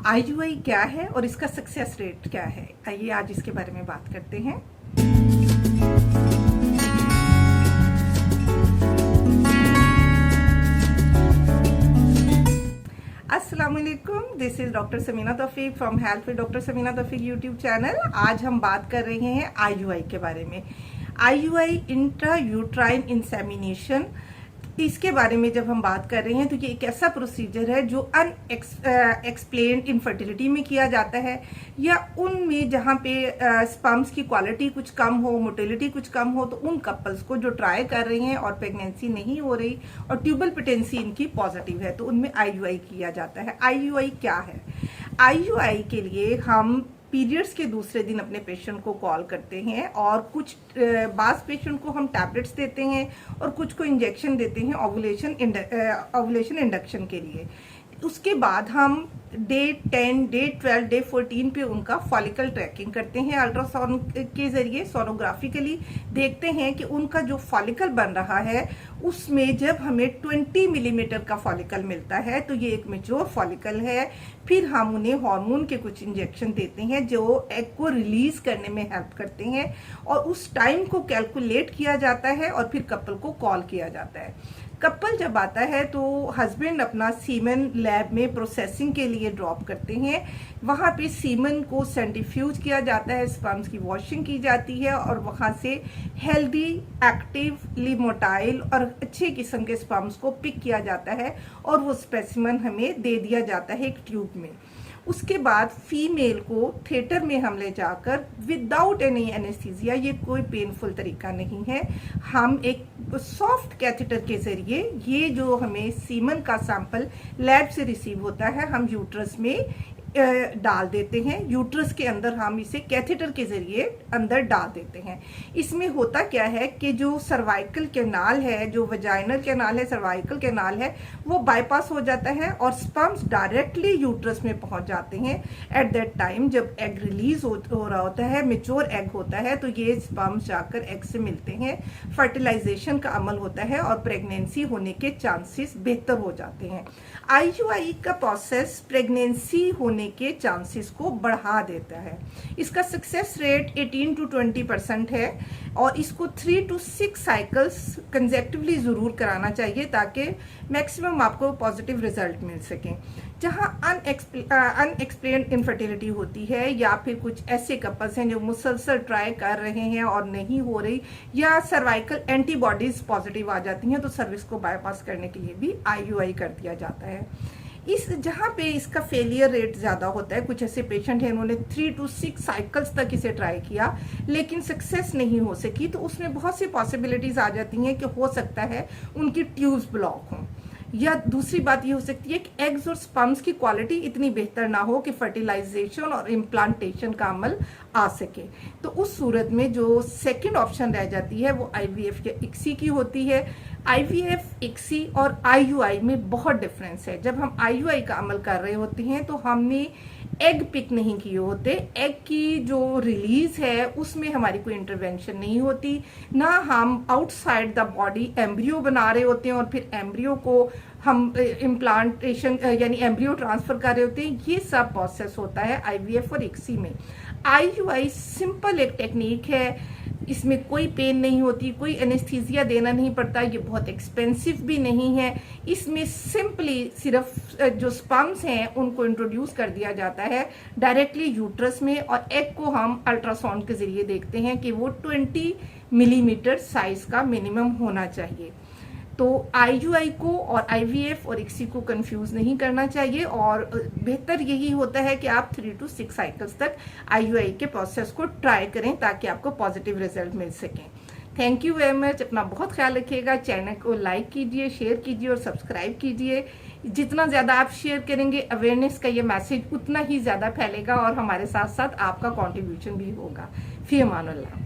IUI क्या है और इसका सक्सेस रेट क्या है, आइए आज इसके बारे में बात करते हैं। अस्सलाम वालेकुम, this is doctor Sameena Taufiq from health with doctor Sameena Taufiq YouTube channel. आज हम बात कर रहे हैं आईयूआई के बारे में। आईयूआई इंट्रा यूट्राइन इंसेमिनेशन, इसके बारे में जब हम बात कर रहे हैं तो ये एक ऐसा प्रोसीजर है जो अनएक्सप्लेन्ड इनफर्टिलिटी में किया जाता है, या उनमें जहाँ पे स्पर्म्स की क्वालिटी कुछ कम हो, मोटिलिटी कुछ कम हो, तो उन कपल्स को जो ट्राई कर रहे हैं और प्रेगनेंसी नहीं हो रही और ट्यूबल पिटेंसी इनकी पॉजिटिव है, तो उनमें आईयूआई किया जाता है। आईयूआई क्या है? आईयूआई के लिए हम पीरियड्स के दूसरे दिन अपने पेशेंट को कॉल करते हैं और कुछ बास पेशेंट को हम टैबलेट्स देते हैं और कुछ को इंजेक्शन देते हैं ओवुलेशन इंडक्शन के लिए। उसके बाद हम डे 10, डे 12, डे 14 पे उनका फॉलिकल ट्रैकिंग करते हैं। अल्ट्रासाउंड के जरिए सोनोग्राफिकली देखते हैं कि उनका जो फॉलिकल बन रहा है उसमें जब हमें 20 मिलीमीटर का फॉलिकल मिलता है तो ये एक मैच्योर फॉलिकल है। फिर हम उन्हें हार्मोन के कुछ इंजेक्शन देते हैं जो एग को रिलीज करने में हेल्प करते हैं, और उस टाइम को कैलकुलेट किया जाता है और फिर कपल को कॉल किया जाता है। कपल जब आता है तो हस्बैंड अपना सीमन लैब में प्रोसेसिंग के लिए ड्रॉप करते हैं। वहाँ पे सीमन को सेंट्रीफ्यूज किया जाता है, स्पर्म्स की वॉशिंग की जाती है और वहाँ से हेल्दी, एक्टिवली मोटाइल और अच्छे किस्म के स्पर्म्स को पिक किया जाता है और वो स्पेसिमन हमें दे दिया जाता है एक ट्यूब में। उसके बाद फीमेल को थिएटर में हम ले जाकर विदाउट एनी एनेस्थीसिया, ये कोई पेनफुल तरीका नहीं है, हम एक सॉफ्ट कैथेटर के जरिए ये जो हमें सीमन का सैंपल लैब से रिसीव होता है हम यूट्रस में डाल देते हैं। यूट्रस के अंदर हम इसे कैथेटर के जरिए अंदर डाल देते हैं। इसमें होता क्या है कि जो सर्वाइकल कैनाल है, जो वजाइनल कैनाल है, सर्वाइकल कैनाल है, वो बाईपास हो जाता है और स्पर्म्स डायरेक्टली यूट्रस में पहुंच जाते हैं। एट दैट टाइम जब एग रिलीज हो रहा होता है, मैच्योर एग होता है, तो ये स्पर्म्स जाकर एग से मिलते हैं, फर्टिलाइजेशन का अमल होता है और प्रेगनेंसी होने के चांसेस बेहतर हो जाते हैं। आईयूआई का प्रोसेस प्रेगनेंसी होने के चांसेस को बढ़ा देता है। इसका सक्सेस रेट 18 to 20% है और इसको 3 to 6 साइकिल्स कंसेक्टिवली जरूर कराना चाहिए ताकि मैक्सिमम आपको पॉजिटिव रिजल्ट मिल सके। जहां अनएक्सप्लेन्ड इनफर्टिलिटी होती है या फिर कुछ ऐसे कपल्स हैं जो मुसलसल ट्राई कर रहे हैं और नहीं हो रही, या सर्वाइकल एंटीबॉडीज पॉजिटिव आ जाती हैं, तो सर्विस को बाईपास करने के लिए भी आईयूआई कर दिया जाता है। जहाँ पे इसका फेलियर रेट ज़्यादा होता है, कुछ ऐसे पेशेंट हैं उन्होंने 3 to 6 साइकिल्स तक इसे ट्राई किया लेकिन सक्सेस नहीं हो सकी, तो उसमें बहुत सी पॉसिबिलिटीज़ आ जाती हैं कि हो सकता है उनकी ट्यूब्स ब्लॉक हों, या दूसरी बात ये हो सकती है कि एग्स और स्पर्म्स की क्वालिटी इतनी बेहतर ना हो कि फर्टिलाइजेशन और इम्प्लांटेशन का अमल आ सके। तो उस सूरत में जो सेकंड ऑप्शन रह जाती है वो आईवीएफ या इक्सी की होती है। आईवीएफ, इक्सी और आईयूआई में बहुत डिफरेंस है। जब हम आईयूआई का अमल कर रहे होते हैं तो हमने एग पिक नहीं किए होते, एग की जो रिलीज है उसमें हमारी कोई इंटरवेंशन नहीं होती, ना हम आउटसाइड द बॉडी एम्ब्रियो बना रहे होते हैं और फिर एम्ब्रियो को हम इम्प्लांटेशन यानी एम्ब्रियो ट्रांसफर कर रहे होते हैं। ये सब प्रोसेस होता है आईवीएफ और इक्सी में। आईयूआई सिंपल एक टेक्निक है, इसमें कोई पेन नहीं होती, कोई एनेस्थीसिया देना नहीं पड़ता, ये बहुत एक्सपेंसिव भी नहीं है। इसमें सिंपली सिर्फ जो स्पर्म्स हैं उनको इंट्रोड्यूस कर दिया जाता है डायरेक्टली यूट्रस में और एग को हम अल्ट्रासाउंड के जरिए देखते हैं कि वो 20 मिलीमीटर साइज का मिनिमम होना चाहिए। तो आईयूआई को और आईवीएफ और इक्सी को कंफ्यूज नहीं करना चाहिए और बेहतर यही होता है कि आप 3 to 6 साइकिल्स तक आईयूआई के प्रोसेस को ट्राई करें ताकि आपको पॉजिटिव रिजल्ट मिल सकें। Thank you very much. अपना बहुत ख्याल रखिएगा। चैनल को लाइक कीजिए, शेयर कीजिए और सब्सक्राइब कीजिए। जितना ज़्यादा आप शेयर करेंगे, अवेयरनेस का ये मैसेज उतना ही ज़्यादा फैलेगा और हमारे साथ साथ आपका कॉन्ट्रीब्यूशन भी होगा। फी अमान अल्लाह।